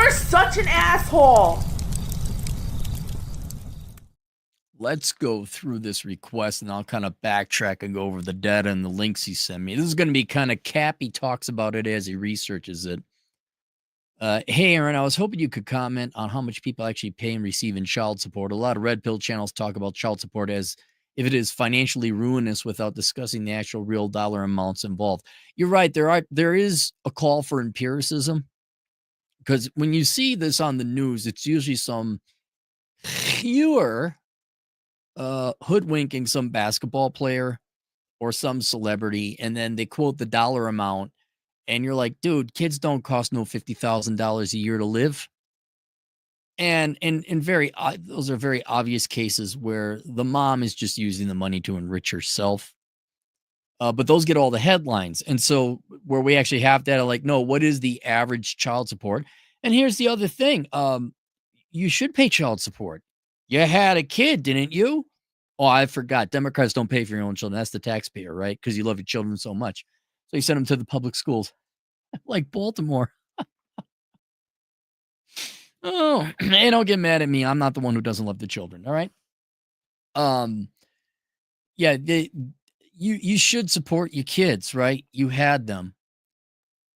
You're such an asshole. Let's go through this request and I'll kind of backtrack and go over the data and the links he sent me. This is going to be kind of Cappy talks about it as he researches it. Hey, Aaron, I was hoping you could comment on how much people actually pay and receive in child support. A lot of red pill channels talk about child support as if it is financially ruinous without discussing the actual real dollar amounts involved. You're right. There is a call for empiricism because when you see this on the news, it's usually some pure hoodwinking some basketball player or some celebrity, and then they quote the dollar amount. And you're like, dude, kids don't cost no $50,000 a year to live. And those are very obvious cases where the mom is just using the money to enrich herself. But those get all the headlines. And so where we actually have data like, no, what is the average child support? And here's the other thing. You should pay child support. You had a kid, didn't you? Oh, I forgot. Democrats don't pay for your own children. That's the taxpayer, right? Because you love your children so much. So you send them to the public schools. Like Baltimore. Oh, and don't get mad at me. I'm not the one who doesn't love the children. All right. Yeah, you should support your kids, right? You had them.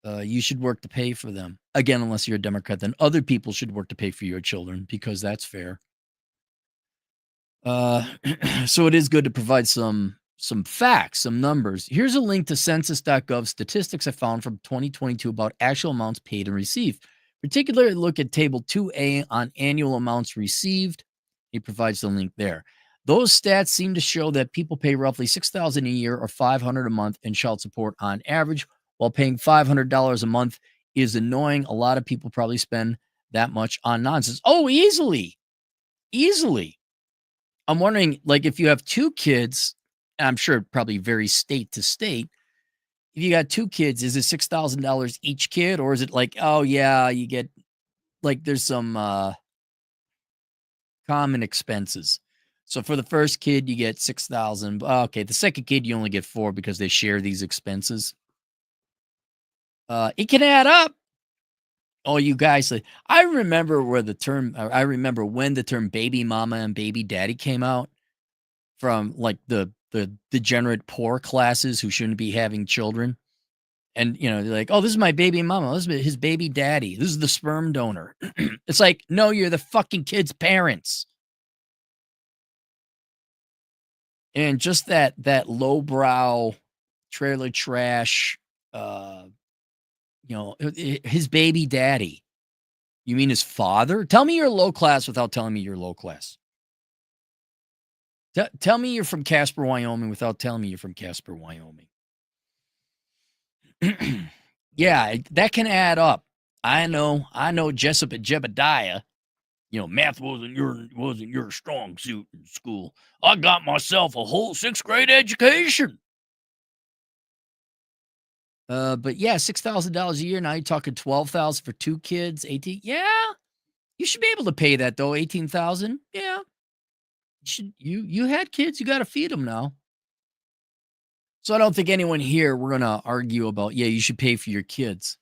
You should work to pay for them. Again, unless you're a Democrat, then other people should work to pay for your children because that's fair. So it is good to provide some facts, some numbers. Here's a link to census.gov statistics I found from 2022 about actual amounts paid and received. Particularly look at table 2A on annual amounts received. He provides the link there. Those stats seem to show that people pay roughly $6,000 a year or $500 a month in child support on average, while paying $500 a month is annoying. A lot of people probably spend that much on nonsense. Oh, easily. I'm wondering, like, if you have two kids, I'm sure it probably varies state to state. If you got two kids, is it $6,000 each kid? Or is it like, oh, yeah, you get, like, there's some common expenses. So for the first kid, you get $6,000. Okay, the second kid, you only get $4,000 because they share these expenses. It can add up. Oh, you guys, I remember when the term baby mama and baby daddy came out from like the degenerate poor classes who shouldn't be having children. And, you know, they're like, oh, this is my baby mama. This is his baby daddy. This is the sperm donor. It's like, no, you're the fucking kid's parents. And just that lowbrow trailer trash, his baby daddy. You mean his father? Tell me you're low class without telling me you're low class. Tell me you're from Casper, Wyoming without telling me you're from Casper, Wyoming. Yeah, that can add up. I know Jessup and Jebediah. You know, math wasn't your strong suit in school. I got myself a whole 6th grade education. But yeah, $6,000 a year. Now you're talking $12,000 for two kids. 18. Yeah, you should be able to pay that though. 18,000. Yeah, you had kids. You got to feed them now. So I don't think anyone here we're gonna argue about. Yeah, you should pay for your kids.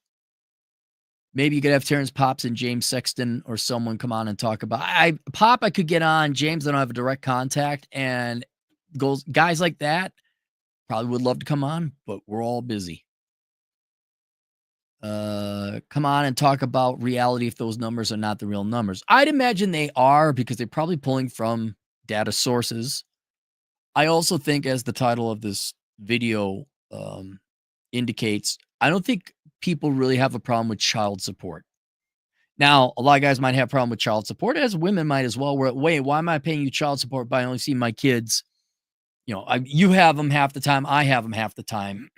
Maybe you could have Terrence Pops and James Sexton or someone come on and talk about. Pop, I could get on. James, I don't have a direct contact, and guys like that probably would love to come on, but we're all busy. Come on and talk about reality if those numbers are not the real numbers. I'd imagine they are because they're probably pulling from data sources. I also think, as the title of this video indicates, I don't think people really have a problem with child support. Now, a lot of guys might have a problem with child support, as women might as well. Wait, why am I paying you child support but I only see my kids? You know, you have them half the time, I have them half the time.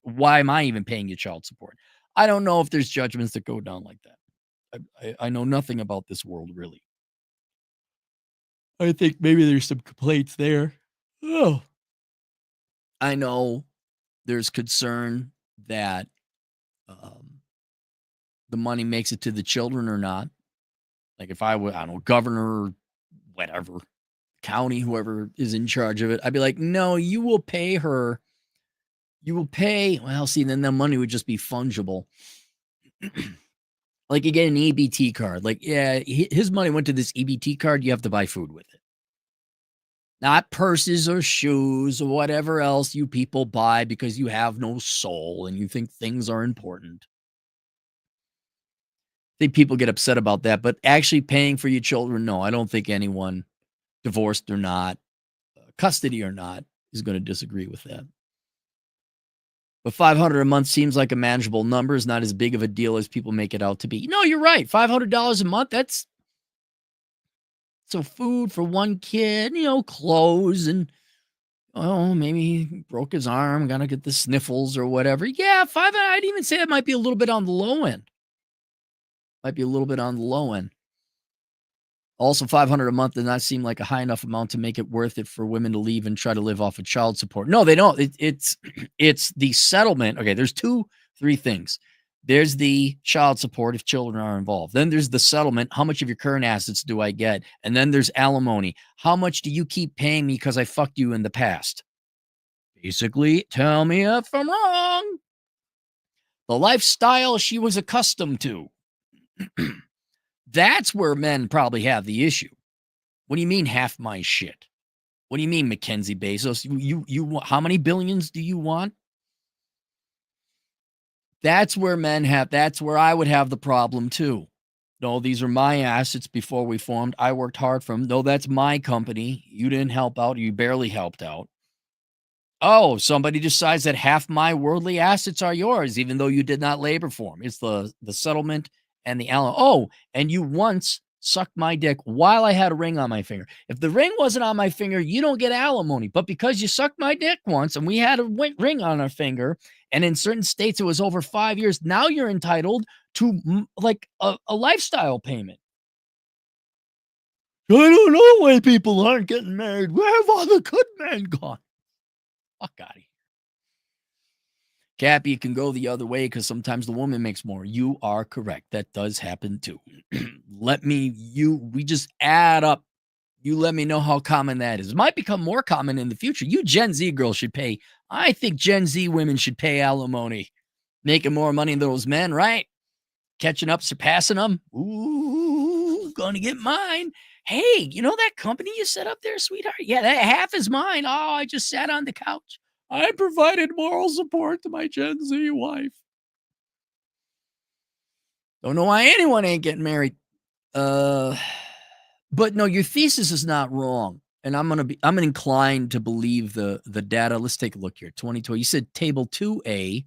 Why am I even paying you child support? I don't know if there's judgments that go down like that. I know nothing about this world, really. I think maybe there's some complaints there. Oh, I know there's concern that the money makes it to the children or not. Like if I don't know, governor or whatever, county, whoever is in charge of it, I'd be like, no, you will pay her. You will pay. Well, see, then the money would just be fungible. Like you get an EBT card. Like, yeah, his money went to this EBT card. You have to buy food with it. Not purses or shoes or whatever else you people buy because you have no soul and you think things are important. I think people get upset about that, but actually paying for your children, no, I don't think anyone, divorced or not, custody or not, is going to disagree with that. But $500 a month seems like a manageable number. Is not as big of a deal as people make it out to be. No, you're right. $500 a month, that's so food for one kid, clothes and, oh, maybe he broke his arm, got to get the sniffles or whatever. Yeah, I'd even say it might be a little bit on the low end. Might be a little bit on the low end. Also, $500 a month does not seem like a high enough amount to make it worth it for women to leave and try to live off of child support. No, they don't. It's the settlement. Okay, there's three things. There's the child support if children are involved. Then there's the settlement. How much of your current assets do I get? And then there's alimony. How much do you keep paying me because I fucked you in the past? Basically, tell me if I'm wrong. The lifestyle she was accustomed to. That's where men probably have the issue. What do you mean half my shit? What do you mean, Mackenzie Bezos? You how many billions do you want? That's where that's where I would have the problem too. No, these are my assets before we formed. I worked hard for them. No, that's my company. You didn't help out. You barely helped out. Oh, somebody decides that half my worldly assets are yours, even though you did not labor for them. It's the settlement and the alimony. Oh, and you once sucked my dick while I had a ring on my finger. If the ring wasn't on my finger, you don't get alimony. But because you sucked my dick once and we had a ring on our finger, and in certain states it was over 5 years, now you're entitled to like a lifestyle payment. I don't know why people aren't getting married. Where have all the good men gone? Fuck out of here. Cappy, can go the other way because sometimes the woman makes more. You are correct. That does happen too. We just add up. You let me know how common that is. It might become more common in the future. You Gen Z girls should pay. I think Gen Z women should pay alimony. Making more money than those men, right? Catching up, surpassing them. Ooh, gonna get mine. Hey, you know that company you set up there, sweetheart? Yeah, that half is mine. Oh, I just sat on the couch. I provided moral support to my Gen Z wife. Don't know why anyone ain't getting married. But no, your thesis is not wrong. And I'm inclined to believe the data. Let's take a look here. 2020. You said table 2A,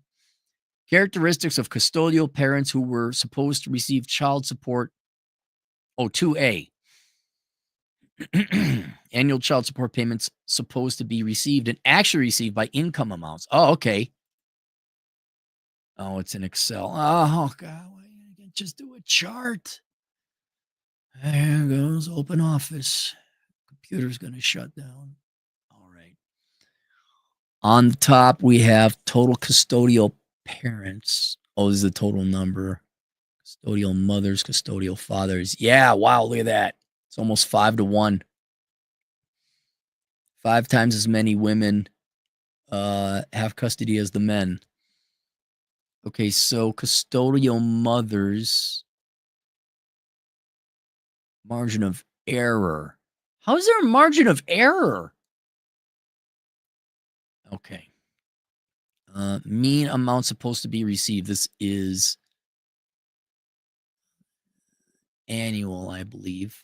characteristics of custodial parents who were supposed to receive child support. Oh, 2A. Annual child support payments supposed to be received and actually received by income amounts. Oh, okay. Oh, it's in Excel. Oh, God. Why can't you just do a chart? There goes open office. Computer's going to shut down. All right. On the top, we have total custodial parents. Oh, this is the total number. Custodial mothers, custodial fathers. Yeah, wow, look at that. It's almost 5-1. 5 times as many women have custody as the men. Okay, so custodial mothers, margin of error. How is there a margin of error? Okay. Mean amount supposed to be received. This is annual, I believe.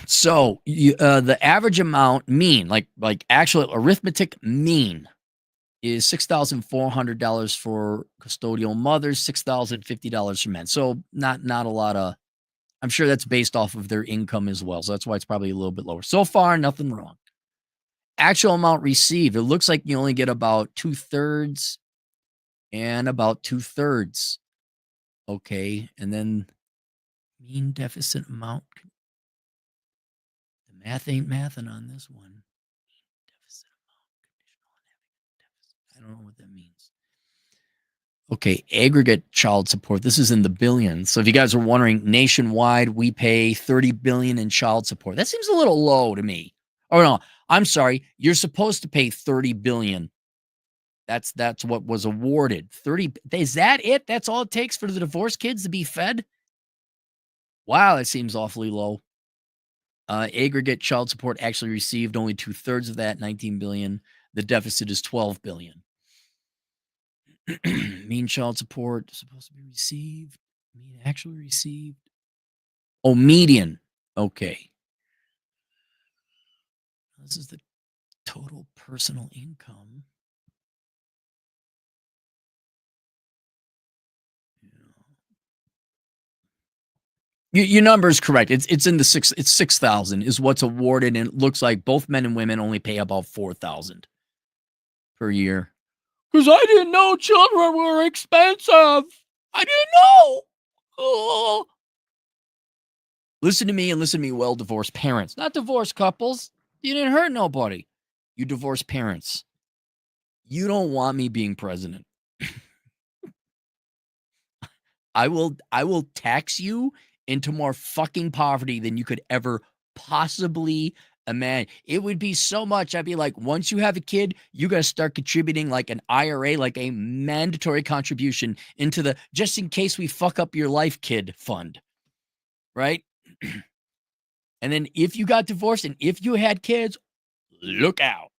So the average amount mean, like actual arithmetic mean, is $6,400 for custodial mothers, $6,050 for men. So not a lot of. I'm sure that's based off of their income as well. So that's why it's probably a little bit lower. So far, nothing wrong. Actual amount received, it looks like you only get about 2/3 and about 2/3. Okay, and then mean deficit amount. The math ain't mathing on this one. Deficit amount, I don't know what that means. Okay, aggregate child support. This is in the billions. So if you guys are wondering, nationwide, we pay $30 billion in child support. That seems a little low to me. Oh no, I'm sorry. You're supposed to pay $30 billion That's what was awarded. 30. Is that it? That's all it takes for the divorced kids to be fed? Wow, that seems awfully low. Aggregate child support actually received only 2/3 of that, 19 billion. The deficit is 12 billion. Mean child support supposed to be received. Mean actually received. Oh, median. Okay. This is the total personal income. Your number is correct. It's in the six. It's 6,000 is what's awarded, and it looks like both men and women only pay about 4,000 per year. Because I didn't know children were expensive. I didn't know. Oh. Listen to me and listen to me well, divorced parents, not divorced couples. You didn't hurt nobody. You divorced parents. You don't want me being president. I will tax you into more fucking poverty than you could ever possibly imagine. It would be so much. I'd be like, once you have a kid, you got to start contributing like an IRA, like a mandatory contribution into the just in case we fuck up your life kid fund. Right? And then if you got divorced and if you had kids, look out.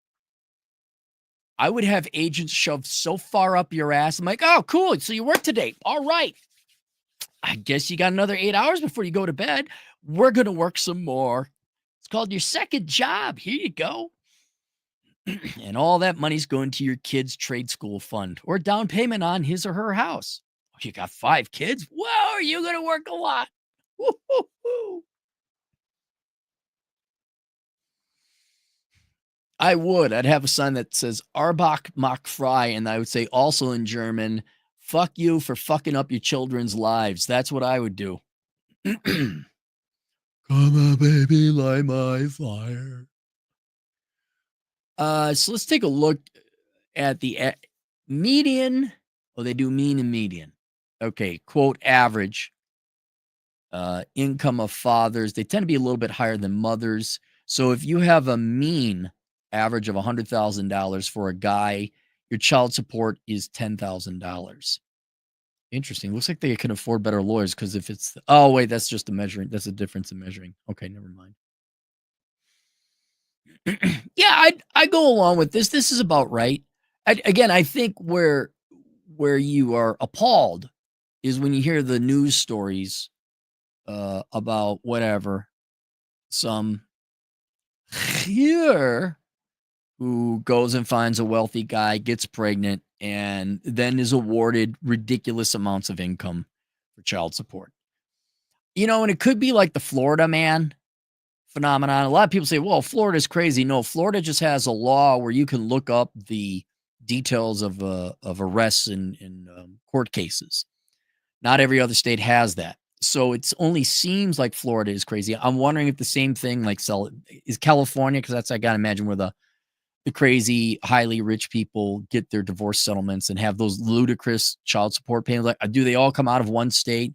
I would have agents shoved so far up your ass. I'm like, oh, cool. So you work today. All right. I guess you got another 8 hours before you go to bed. We're going to work some more. It's called your second job. Here you go. And all that money's going to your kid's trade school fund or down payment on his or her house. Oh, you got 5 kids? Whoa, are you going to work a lot? Woo-hoo-hoo. I would. I'd have a sign that says Arbach macht frei, and I would say also in German, fuck you for fucking up your children's lives. That's what I would do. Come on, baby, light my fire. So let's take a look at the median. Oh, they do mean and median. Okay, quote average. Income of fathers. They tend to be a little bit higher than mothers. So if you have a mean average of $100,000 for a guy, your child support is $10,000. Interesting. Looks like they can afford better lawyers because if it's oh wait, that's just a measuring. That's a difference in measuring. Okay, never mind. Yeah, I go along with this. This is about right. Again, I think where you are appalled is when you hear the news stories about whatever some here who goes and finds a wealthy guy, gets pregnant, and then is awarded ridiculous amounts of income for child support. You know, and it could be like the Florida man phenomenon. A lot of people say, well, Florida's crazy. No, Florida just has a law where you can look up the details of arrests in court cases. Not every other state has that. So it only seems like Florida is crazy. I'm wondering if the same thing like is California, because that's I gotta imagine where the crazy, highly rich people get their divorce settlements and have those ludicrous child support payments. Like, do they all come out of one state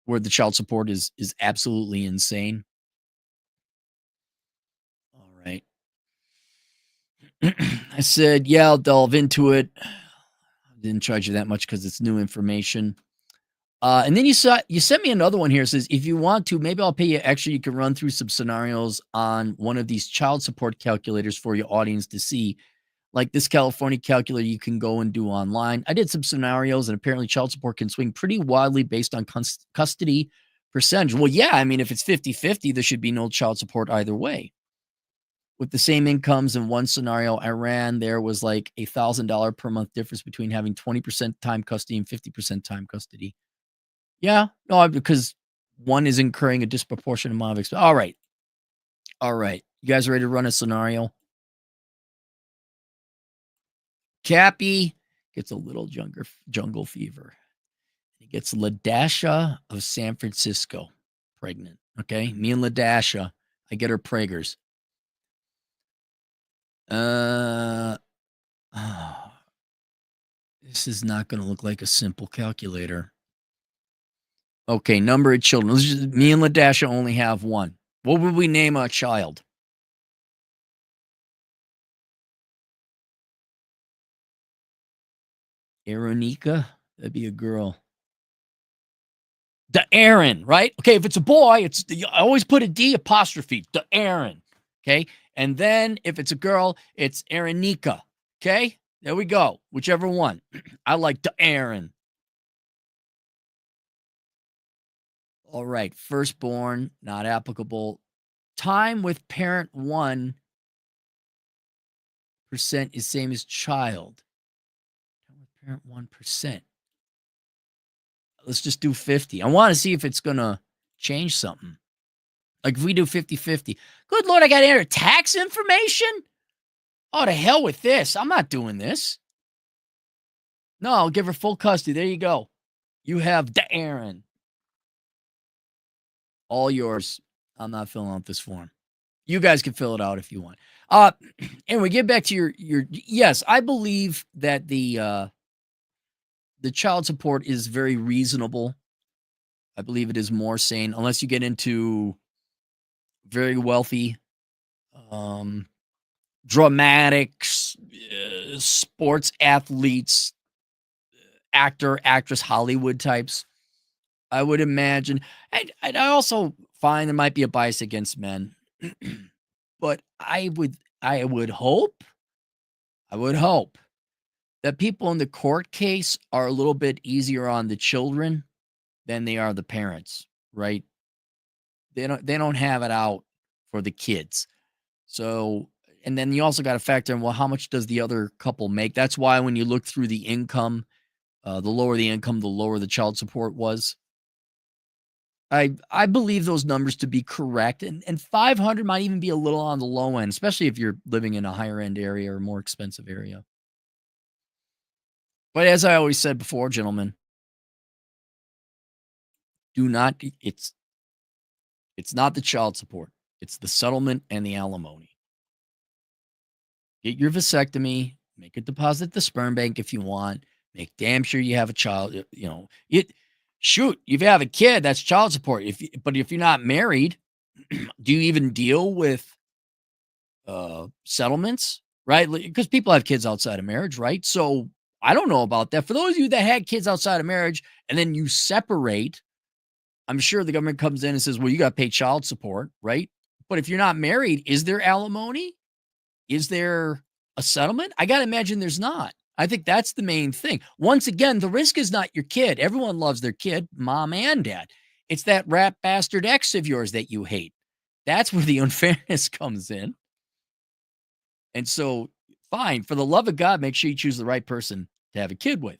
where the child support is absolutely insane? All right. I said, yeah, I'll delve into it. I didn't charge you that much because it's new information. And then you sent me another one here. It says, if you want to, maybe I'll pay you extra. You can run through some scenarios on one of these child support calculators for your audience to see. Like this California calculator you can go and do online. I did some scenarios, and apparently child support can swing pretty wildly based on custody percentage. Well, yeah, I mean, if it's 50-50, there should be no child support either way. With the same incomes in one scenario I ran, there was like $1,000 per month difference between having 20% time custody and 50% time custody. Yeah, no, because one is incurring a disproportionate amount of expense. All right. All right. You guys ready to run a scenario? Cappy gets a little jungle fever. He gets LaDasha of San Francisco pregnant. Okay. Me and LaDasha, I get her preggers. This is not going to look like a simple calculator. Okay, number of children. Me and LaDasha only have one. What would we name our child? Aronika, that'd be a girl. The Aaron, right? Okay, if it's a boy, I always put a D apostrophe. The Aaron. Okay. And then if it's a girl, it's Aronika. Okay. There we go. Whichever one. I like the Aaron. All right. Firstborn, not applicable. Time with parent 1% is same as child. Time with parent 1%. Let's just do 50. I want to see if it's going to change something. Like if we do 50-50. Good Lord, I got to enter tax information? Oh, to hell with this. I'm not doing this. No, I'll give her full custody. There you go. You have the Aaron. All yours. I'm not filling out this form. You guys can fill it out if you want. Anyway, get back to your yes, I believe that the child support is very reasonable. I believe it is more sane, unless you get into very wealthy, dramatics, sports athletes, actor, actress, Hollywood types. I would imagine. I also find there might be a bias against men, but I would hope that people in the court case are a little bit easier on the children than they are the parents, right? They don't have it out for the kids. So, and then you also got to factor in, well, how much does the other couple make? That's why when you look through the income, the lower the income, the lower the child support was. I believe those numbers to be correct, and 500 might even be a little on the low end, especially if you're living in a higher end area or more expensive area. But as I always said before, gentlemen, do not it's not the child support. It's the settlement and the alimony. Get your vasectomy, make a deposit at the sperm bank if you want, make damn sure you have a child, shoot, if you have a kid, that's child support. But if you're not married, do you even deal with settlements, right? Because people have kids outside of marriage, right? So I don't know about that. For those of you that had kids outside of marriage and then you separate, I'm sure the government comes in and says, well, you got to pay child support, right? But if you're not married, is there alimony? Is there a settlement? I got to imagine there's not. I think that's the main thing. Once again, the risk is not your kid. Everyone loves their kid, mom and dad. It's that rat bastard ex of yours that you hate. That's where the unfairness comes in. And so, fine, for the love of God, make sure you choose the right person to have a kid with.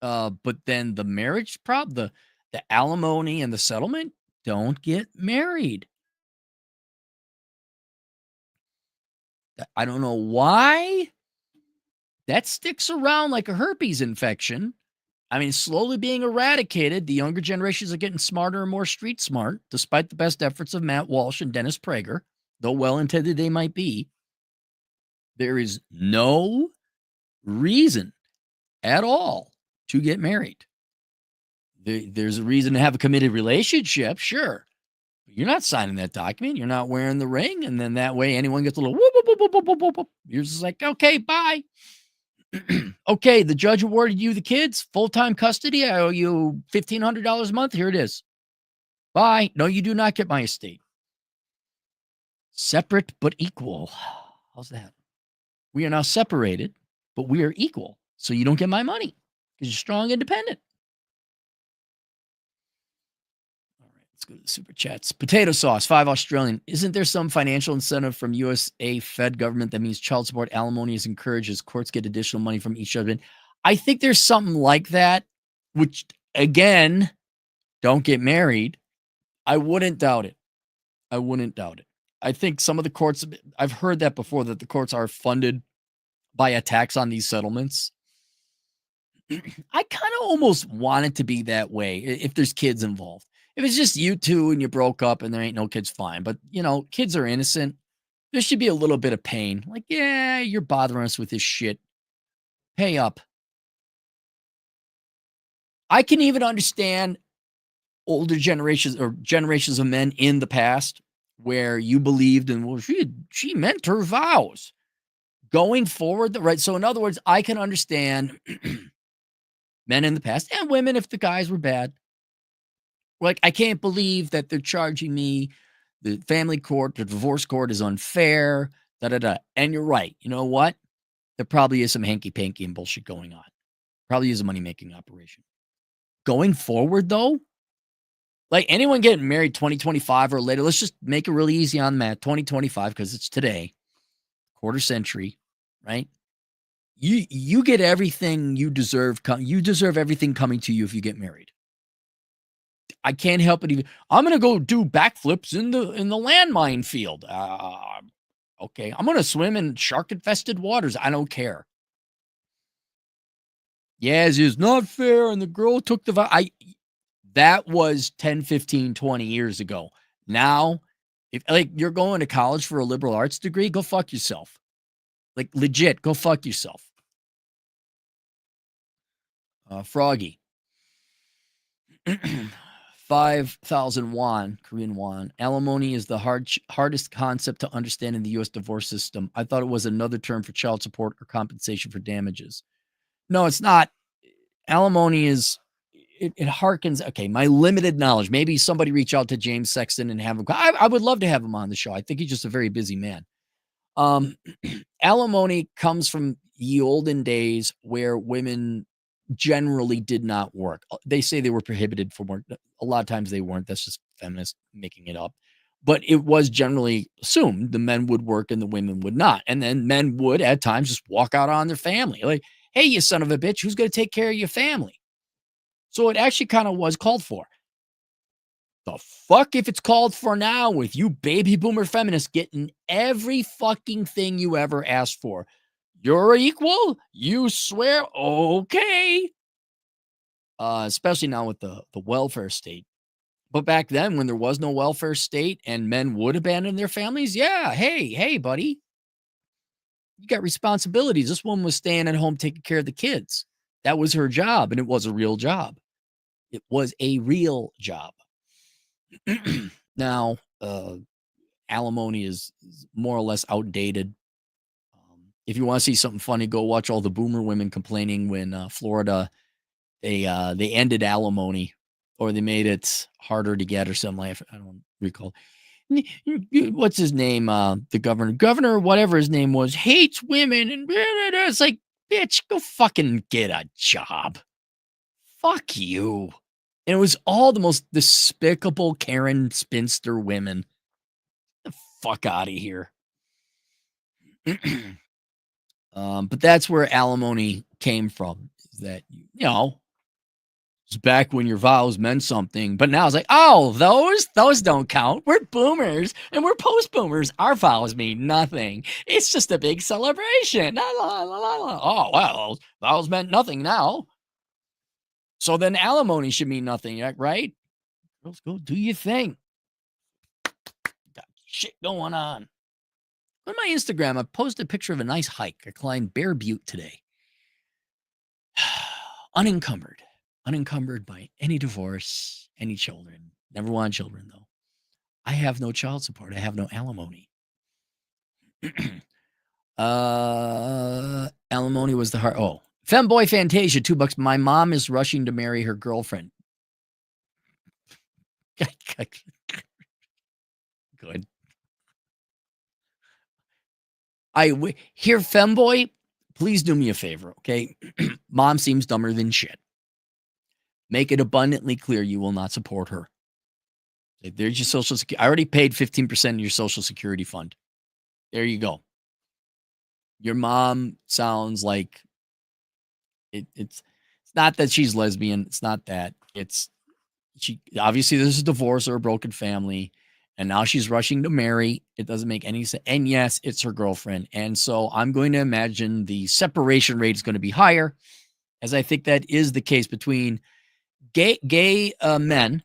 But then the marriage the alimony and the settlement, don't get married. I don't know why that sticks around like a herpes infection. I mean, slowly being eradicated. The younger generations are getting smarter and more street smart, despite the best efforts of Matt Walsh and Dennis Prager, though well-intended they might be. There is no reason at all to get married. There's a reason to have a committed relationship, sure. But you're not signing that document. You're not wearing the ring. And then that way anyone gets a little whoop, whoop, whoop, whoop, whoop, whoop, whoop. You're just like, okay, bye. Okay, the judge awarded you the kids, full-time custody. I owe you $1,500 a month. Here it is. Bye. No, you do not get my estate. Separate but equal. How's that? We are now separated, but we are equal. So you don't get my money because you're strong, independent. All right, let's go to the super chats. Potato sauce, 5 Australian. Isn't there some financial incentive from USA Fed government that means child support alimony is encouraged as courts get additional money from each husband? I think there's something like that, which, again, don't get married. I wouldn't doubt it. I think some of the courts, I've heard that before, that the courts are funded by a tax on these settlements. I kind of almost want it to be that way if there's kids involved. If it's just you two and you broke up and there ain't no kids, fine. But, kids are innocent. There should be a little bit of pain. Like, yeah, you're bothering us with this shit. Pay up. I can even understand older generations or generations of men in the past where you believed in, well, she meant her vows. going forward, right? So, in other words, I can understand men in the past and women if the guys were bad. Like, I can't believe that they're charging me. The family court, the divorce court is unfair. Da da da. And you're right. You know what? There probably is some hanky panky and bullshit going on. Probably is a money making operation. Going forward, though, like anyone getting married 2025 or later, let's just make it really easy on the mat. 2025 because it's today, quarter century, right? You get everything you deserve. You deserve everything coming to you if you get married. I can't help it. Even I'm gonna go do backflips in the landmine field. Okay, I'm gonna swim in shark infested waters. I don't care. Yes, it's not fair. And the girl took the that was 10, 15, 20 years ago. Now, if like you're going to college for a liberal arts degree, go fuck yourself. Like legit, go fuck yourself. Froggy. 5,000 won, Korean won. Alimony is the hardest concept to understand in the U.S. divorce system. I thought it was another term for child support or compensation for damages. No, it's not. Alimony is, it harkens. Okay, my limited knowledge. Maybe somebody reach out to James Sexton and have him. I would love to have him on the show. I think he's just a very busy man. Alimony comes from the olden days where women generally did not work. They say they were prohibited from work. A lot of times they weren't. That's just feminists making it up. But it was generally assumed the men would work and the women would not. And then men would at times just walk out on their family. Like, hey, you son of a bitch, who's going to take care of your family? So it actually kind of was called for. The fuck if it's called for now with you baby boomer feminists getting every fucking thing you ever asked for. You're equal? You swear? Okay. Especially now with the welfare state. But back then, when there was no welfare state and men would abandon their families, yeah, hey, buddy. You got responsibilities. This woman was staying at home taking care of the kids. That was her job, and it was a real job. It was a real job. Now, alimony is more or less outdated. If you want to see something funny, go watch all the boomer women complaining when Florida they ended alimony or they made it harder to get or something like that. I don't recall. What's his name? The governor, whatever his name was, hates women and it's like, bitch, go fucking get a job. Fuck you. And it was all the most despicable Karen spinster women. Get the fuck out of here. But that's where alimony came from. Is that, it's back when your vows meant something, but now it's like, oh, those don't count. We're boomers and we're post boomers. Our vows mean nothing. It's just a big celebration. La, la, la, la, la. Oh, well, vows meant nothing now. So then alimony should mean nothing, right? Girls, go do your thing. Got shit going on. On my Instagram, I posted a picture of a nice hike. I climbed Bear Butte today. Unencumbered by any divorce, any children. Never wanted children, though. I have no child support. I have no alimony. Alimony was the heart. Oh, Femboy Fantasia, $2. My mom is rushing to marry her girlfriend. Good. Here, Femboy, please do me a favor, okay? Mom seems dumber than shit. Make it abundantly clear you will not support her. There's your social security. I already paid 15% of your social security fund. There you go. Your mom sounds like it's not that she's lesbian. It's not that. She obviously this is a divorce or a broken family. And now she's rushing to marry. It doesn't make any sense. And yes, it's her girlfriend. And so I'm going to imagine the separation rate is going to be higher, as I think that is the case between gay men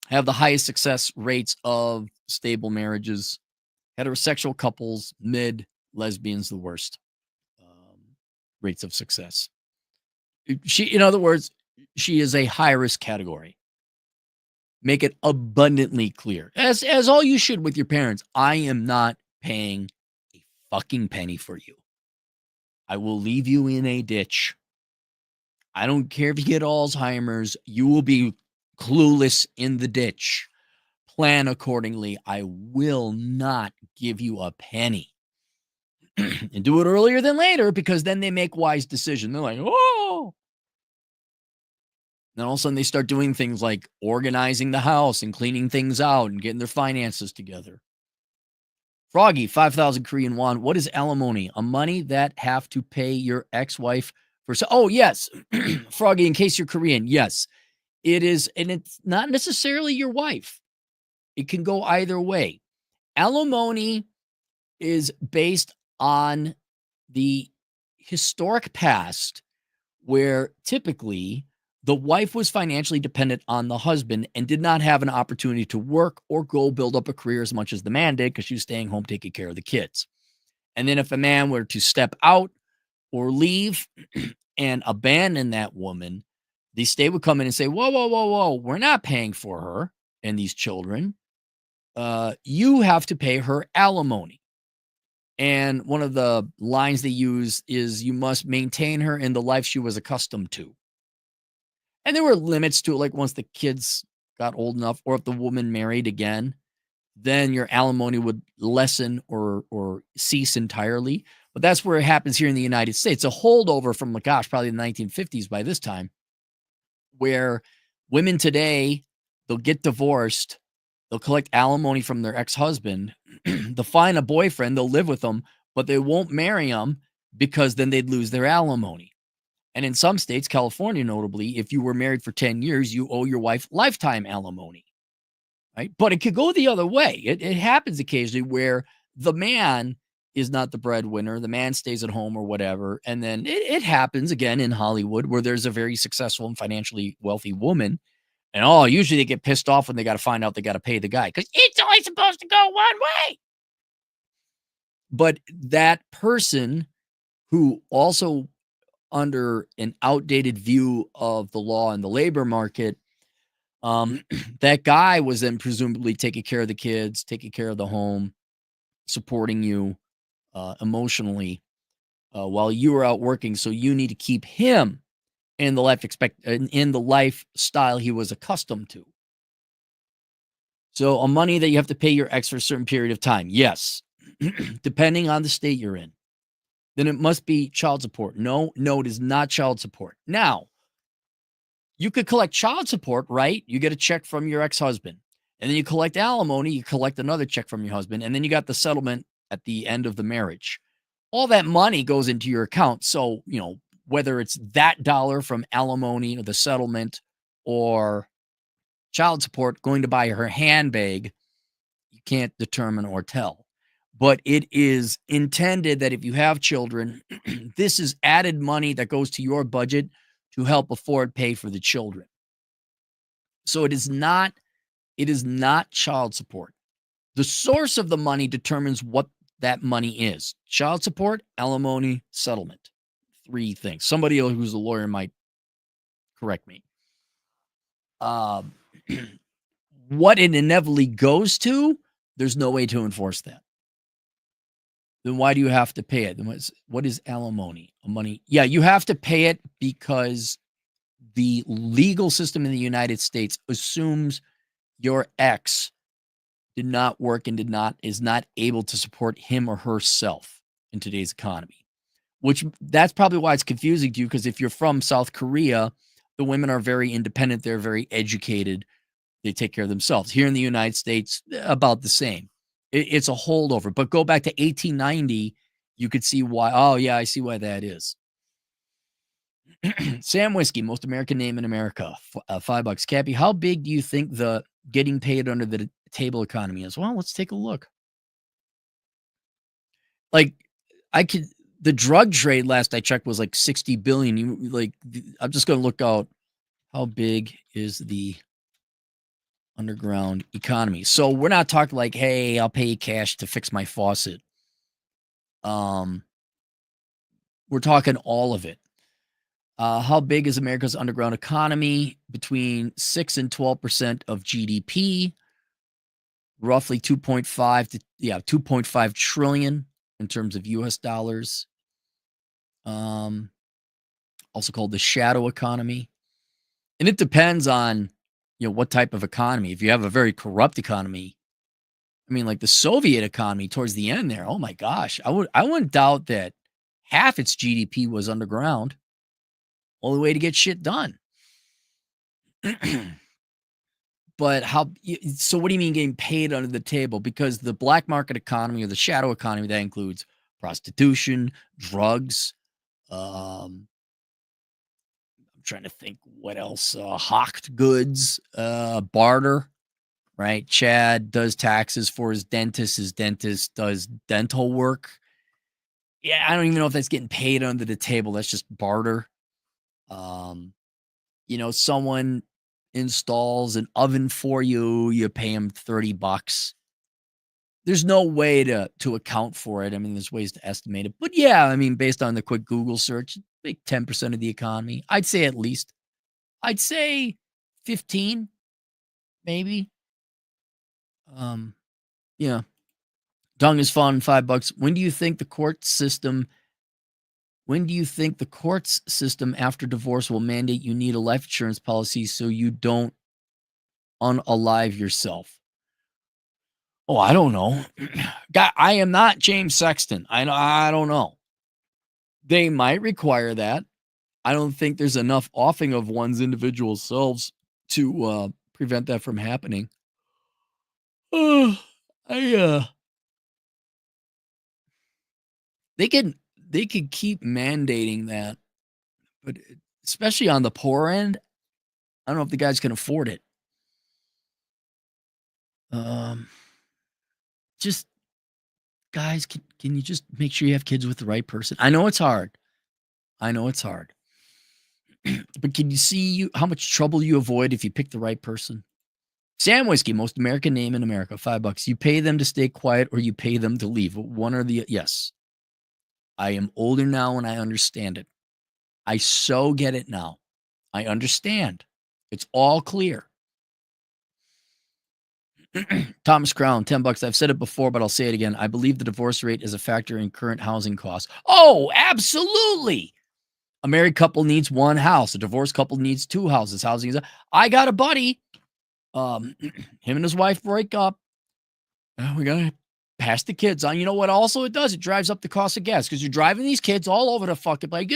have the highest success rates of stable marriages. Heterosexual couples, lesbians, the worst rates of success. In other words, she is a high risk category. Make it abundantly clear, as all you should with your parents. I am not paying a fucking penny for you. I will leave you in a ditch. I don't care if you get Alzheimer's, you will be clueless in the ditch. Plan accordingly. I will not give you a penny. And do it earlier than later, because then they make wise decisions. They're like, oh. Then all of a sudden they start doing things like organizing the house and cleaning things out and getting their finances together. Froggy, 5,000 Korean won. What is alimony? A money that have to pay your ex-wife for. Oh, yes. Froggy, in case you're Korean, yes. It is, and it's not necessarily your wife. It can go either way. Alimony is based on the historic past where typically the wife was financially dependent on the husband and did not have an opportunity to work or go build up a career as much as the man did, because she was staying home taking care of the kids. And then if a man were to step out or leave and abandon that woman, the state would come in and say, whoa, whoa, whoa, whoa, we're not paying for her and these children. You have to pay her alimony. And one of the lines they use is, you must maintain her in the life she was accustomed to. And there were limits to it, like once the kids got old enough, or if the woman married again, then your alimony would lessen or cease entirely. But that's where it happens here in the United States. A holdover from, probably the 1950s by this time, where women today, they'll get divorced, they'll collect alimony from their ex-husband, they'll find a boyfriend, they'll live with them, but they won't marry him, because then they'd lose their alimony. And in some states, California notably, if you were married for 10 years, you owe your wife lifetime alimony, right? But it could go the other way. It happens occasionally where the man is not the breadwinner, the man stays at home or whatever. And then it happens again in Hollywood, where there's a very successful and financially wealthy woman. And usually they get pissed off when they got to find out they got to pay the guy, because it's only supposed to go one way. But that person who also, under an outdated view of the law and the labor market, that guy was then presumably taking care of the kids, taking care of the home, supporting you emotionally while you were out working. So you need to keep him in the lifestyle he was accustomed to. So a money that you have to pay your ex for a certain period of time, yes, depending on the state you're in. Then it must be child support. No, it is not child support. Now, you could collect child support, right? You get a check from your ex-husband, and then you collect alimony, you collect another check from your husband, and then you got the settlement at the end of the marriage. All that money goes into your account. So, whether it's that dollar from alimony or the settlement or child support going to buy her handbag, you can't determine or tell. But it is intended that if you have children, this is added money that goes to your budget to help afford pay for the children. So it is not child support. The source of the money determines what that money is. Child support, alimony, settlement. 3 things. Somebody who's a lawyer might correct me. What it inevitably goes to, there's no way to enforce that. Then why do you have to pay it? Then what is alimony? Money? Yeah, you have to pay it because the legal system in the United States assumes your ex did not work and is not able to support him or herself in today's economy. That's probably why it's confusing to you, because if you're from South Korea, the women are very independent, they're very educated, they take care of themselves. Here in the United States, about the same. It's a holdover. But go back to 1890, you could see why. Oh, yeah, I see why that is. Sam Whiskey, most American name in America, $5. Cappy, how big do you think the getting paid under the table economy is? Well, let's take a look. The drug trade last I checked was like 60 billion. I'm just going to look out how big is the underground economy. So we're not talking like, hey, I'll pay you cash to fix my faucet. We're talking all of it. How big is America's underground economy? Between 6 and 12% of GDP, roughly 2.5 trillion in terms of US dollars. Um, Also called the shadow economy. And it depends on, what type of economy. If you have a very corrupt economy, I mean, like the Soviet economy towards the end there, oh my gosh, I wouldn't doubt that half its GDP was underground. Only way to get shit done. But so what do you mean getting paid under the table? Because the black market economy or the shadow economy, that includes prostitution, drugs, I'm trying to think what else, hawked goods, barter, right? Chad does taxes for his dentist does dental work. Yeah, I don't even know if that's getting paid under the table. That's just barter. Um, someone installs an oven for you, you pay him $30. There's no way to account for it. I mean, there's ways to estimate it. But yeah, I mean, based on the quick Google search, like 10% of the economy. I'd say at least. I'd say 15, maybe. Um, yeah. Dung is fun, $5. When do you think the courts system after divorce will mandate you need a life insurance policy so you don't unalive yourself? Oh, I don't know. I am not James Sexton. I don't know. They might require that. I don't think there's enough offing of one's individual selves to prevent that from happening. Uh, I they could keep mandating that, but especially on the poor end, I don't know if the guys can afford it. Um, just guys, can you just make sure you have kids with the right person? I know it's hard. I know it's hard. But can you see how much trouble you avoid if you pick the right person? Sam Whiskey, most American name in America, $5. You pay them to stay quiet or you pay them to leave. One or the yes. I am older now and I understand it. I so get it now. I understand. It's all clear. Thomas Crown, $10. I've said it before, but I'll say it again. I believe the divorce rate is a factor in current housing costs. Oh, absolutely. A married couple needs one house. A divorced couple needs two houses. Housing is. I got a buddy. Him and his wife break up. We gotta pass the kids on. You know what? Also, it does. It drives up the cost of gas because you're driving these kids all over the fucking place.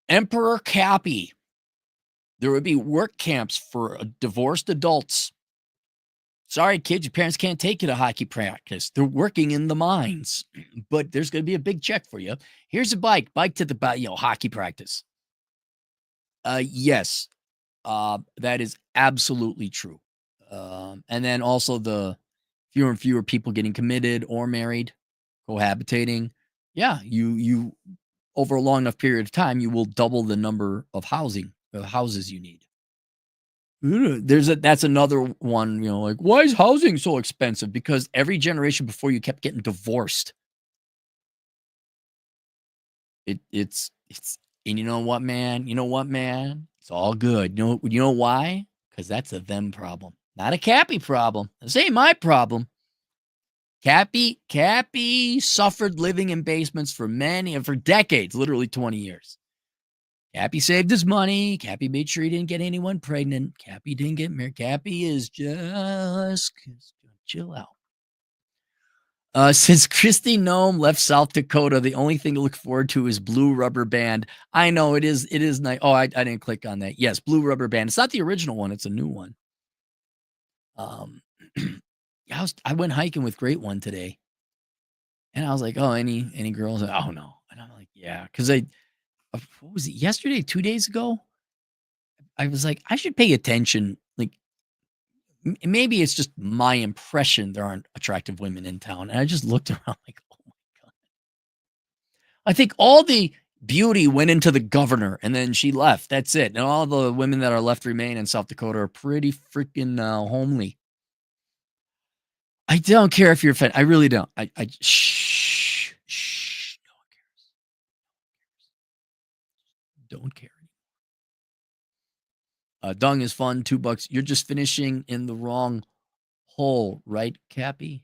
Emperor Cappy. There would be work camps for divorced adults. Sorry, kids, your parents can't take you to hockey practice. They're working in the mines, but there's going to be a big check for you. Here's a bike to the hockey practice. Yes, that is absolutely true. And then also the fewer and fewer people getting committed or married, cohabitating. Yeah, you over a long enough period of time, you will double the number of houses you need. That's another one, like, why is housing so expensive? Because every generation before you kept getting divorced. It's and you know what, man? It's all good. You know why? Because that's a them problem, not a Cappy problem. This ain't my problem. Cappy suffered living in basements for decades, literally 20 years. Cappy saved his money. Cappy made sure he didn't get anyone pregnant. Cappy didn't get married. Cappy is just chill out. Since Christy Nome left South Dakota, the only thing to look forward to is Blue Rubber Band. I know it is nice. Oh, I didn't click on that. Yes, Blue Rubber Band. It's not the original one. It's a new one. I went hiking with Great One today. And I was like, oh, any girls? Oh, no. And I'm like, yeah. Because what was it, yesterday, 2 days ago? I was like, I should pay attention. Like, maybe it's just my impression there aren't attractive women in town. And I just looked around like, oh my God. I think all the beauty went into the governor and then she left. That's it. And all the women that are left remain in South Dakota are pretty freaking homely. I don't care if you're a fan. I really don't. Shh. No one cares. Don't care. Dung is fun. $2. You're just finishing in the wrong hole, right, Cappy?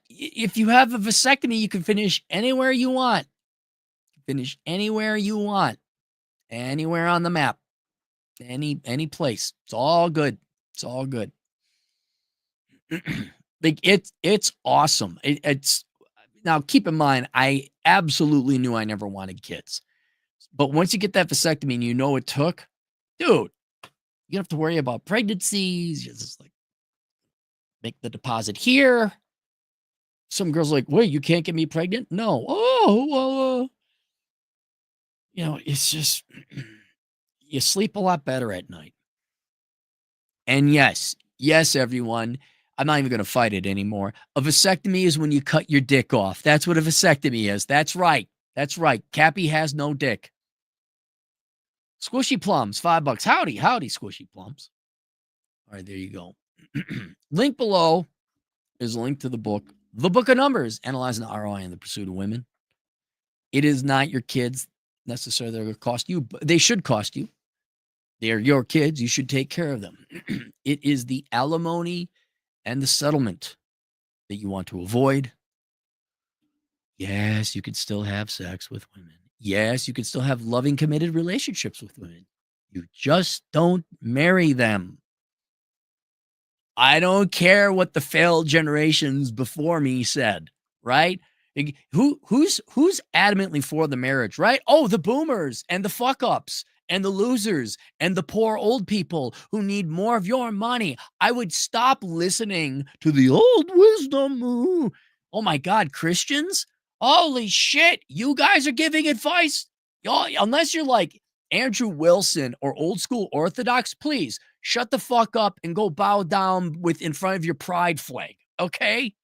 If you have a vasectomy, you can finish anywhere you want. Finish anywhere you want. Anywhere on the map. Any place. It's all good. It's all good. Like it's awesome. It's now keep in mind, I absolutely knew I never wanted kids. But once you get that vasectomy and you know it took, dude, you don't have to worry about pregnancies. You just like make the deposit here. Some girls are like, wait, you can't get me pregnant? No. Oh, well, you know, it's just you sleep a lot better at night. And yes, everyone, I'm not even going to fight it anymore. A vasectomy is when you cut your dick off. That's what a vasectomy is. That's right. That's right. Cappy has no dick. Squishy plums, $5. Howdy, squishy plums. All right, there you go. Link below is a link to the book, The Book of Numbers, Analyzing the ROI in the Pursuit of Women. It is not your kids necessarily that are going to cost you, but they should cost you. They're your kids. You should take care of them. It is the alimony and the settlement that you want to avoid. Yes, you can still have sex with women. Yes, you can still have loving, committed relationships with women. You just don't marry them. I don't care what the failed generations before me said, right? Who's adamantly for the marriage, right? Oh, the boomers and the fuck ups and the losers and the poor old people who need more of your money. I would stop listening to the old wisdom. Oh my God, Christians. Holy shit. You guys are giving advice. Y'all, unless you're like Andrew Wilson or old school Orthodox, please shut the fuck up and go bow down in front of your pride flag. Okay.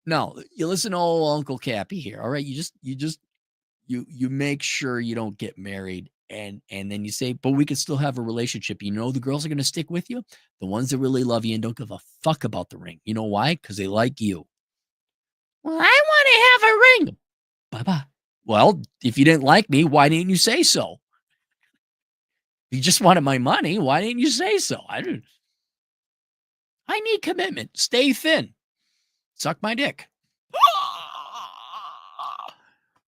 No, you listen to old Uncle Cappy here. All right. You make sure you don't get married and then you say, but we can still have a relationship. You know, the girls are going to stick with you. The ones that really love you and don't give a fuck about the ring. You know why? Because they like you. Well, I want to have a ring. Bye-bye. Well, if you didn't like me, why didn't you say so? If you just wanted my money, why didn't you say so? I need commitment. Stay thin. Suck my dick.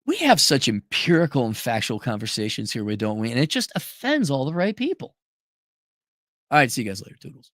We have such empirical and factual conversations here, don't we? And it just offends all the right people. All right, see you guys later, Toodles.